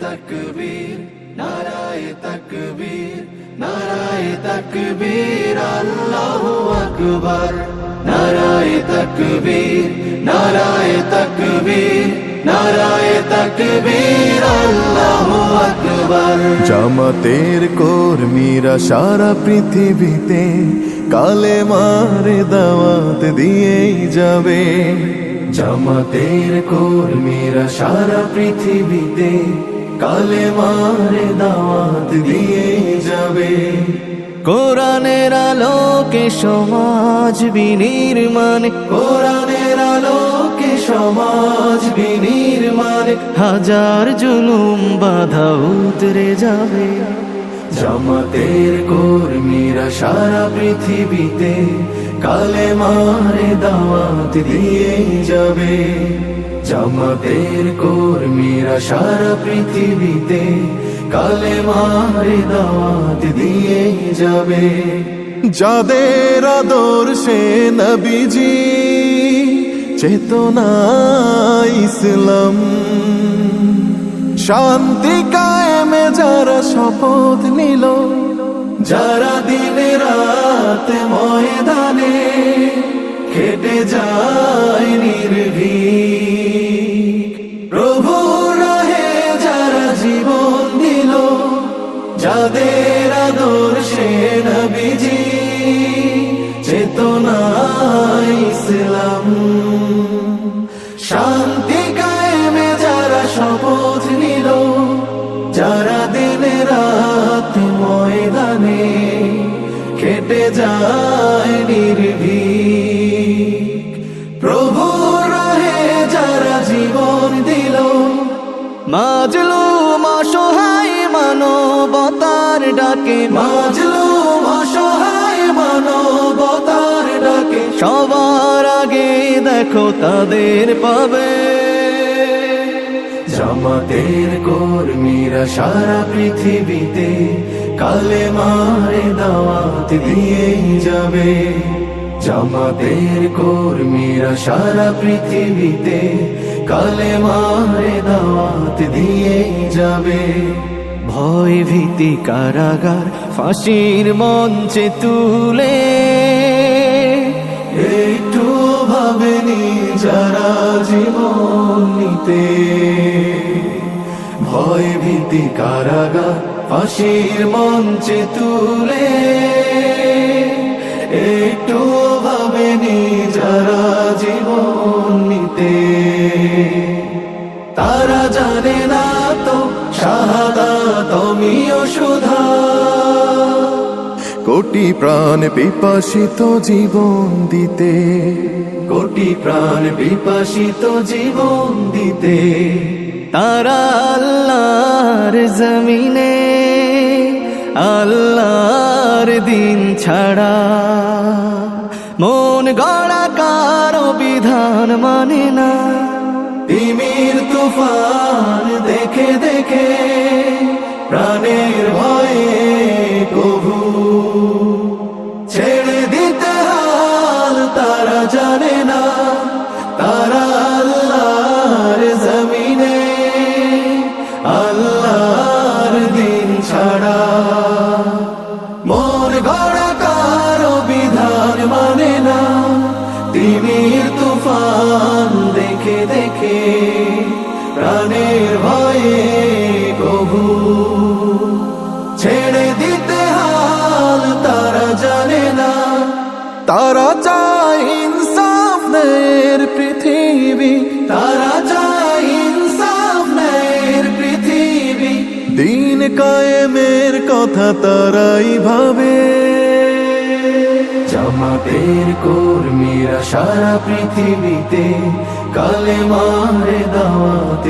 তাকবীর নারায়ে তাকবীর নারায়ে তাকবীর আল্লাহু আকবার নারায়ে তাকবীর নারায়ে তাকবীর নারায়ে তাকবীর আল্লাহু আকবার। জামাতের কর্মীরা সারা পৃথিবীতে কালেমার দাওয়াত দিয়েই যাবে। জামাতের কর্মীরা সারা পৃথিবীতে কালেমার দাওয়াত দিয়েই যাবে। কোরআনের আলোকে সমাজ বিনির্মাণ, কোরআনের আলোকে সমাজ বিনির্মাণ, হাজার জুলুম বাধা উতরে যাবে। জামাতের কর্মীরা সারা পৃথিবীতে কালেমার দাওয়াত দিয়েই যাবে। জামাতের কর্মীরা সারা পৃথিবীতে কালেমার দাওয়াত দিয়েই যাবে। যাদের আদর্শে নবীজি চেতনা ইসলাম, শান্তি কায়েমে যারা শপথ নিল, যারা দিন রাত ময়দানে খেটে যায় নির্ভীক, প্রভু রাহে যারা জীবন দিল, যাদের আদর্শে নবীজি চেতনা ইসলাম, শান্তি কায়েমে যারা শপথ নিল, যারা দিন রাত ময়দানে খেটে যায় নির্ভীক, প্রভু রাহে যারা জীবন দিল, মাজলুম অসহায় মানবতার ডাকে, মাজলুম অসহায় মানবতার ডাকে, সবার আগে দেখো তাদের পাবে। জামাতের কর্মীরা সারা পৃথিবীতে কালেমার দাওয়াত দিয়েই যাবে। জামাতের কর্মীরা সারা পৃথিবীতে কালেমার দাওয়াত দিয়েই যাবে। ভয় ভীতি কারাগার ফাঁসির মঞ্চে তুলে, একটু ভাবেনি যারা জীবন নিতে, ভয় ভীতি কারাগার ফাঁসির মঞ্চে তুলে, একটু ভাবেনি যারা জীবন নিতে, তারা জানে না তো শাহাদাত অমিয় সুধা, কোটি প্রাণ পিপাসিত জীবন দিতে, কোটি প্রাণ বিপাসিত জীবন দিতে, তারা আল্লাহর জমিনে আল্লাহর দিন ছাড়া মন গড়া কারো বিধান মানে না। তিমির তুফান দেখে দেখে প্রাণের ভয়ে কভু ছেড়ে দিতে হাল তারা জানে না, তারা আল্লাহর জমিনে আল্লাহর দিন ছাড়া মন গড়া কারো বিধান মানে না। তিমির তুফান দেখে দেখে প্রাণের ভয়ে কভু ছেড়ে দিতে হাল তারা জানে না, তারা চায় ইনসাফ ন্যায়ের পৃথিবী, তারা চায় ইনসাফ ন্যায়ের পৃথিবী, দিন কায়েমের কথা তারাই ভাবে। জামাতের কর্মীরা সারা পৃথিবীতে কালেমার দাওয়াত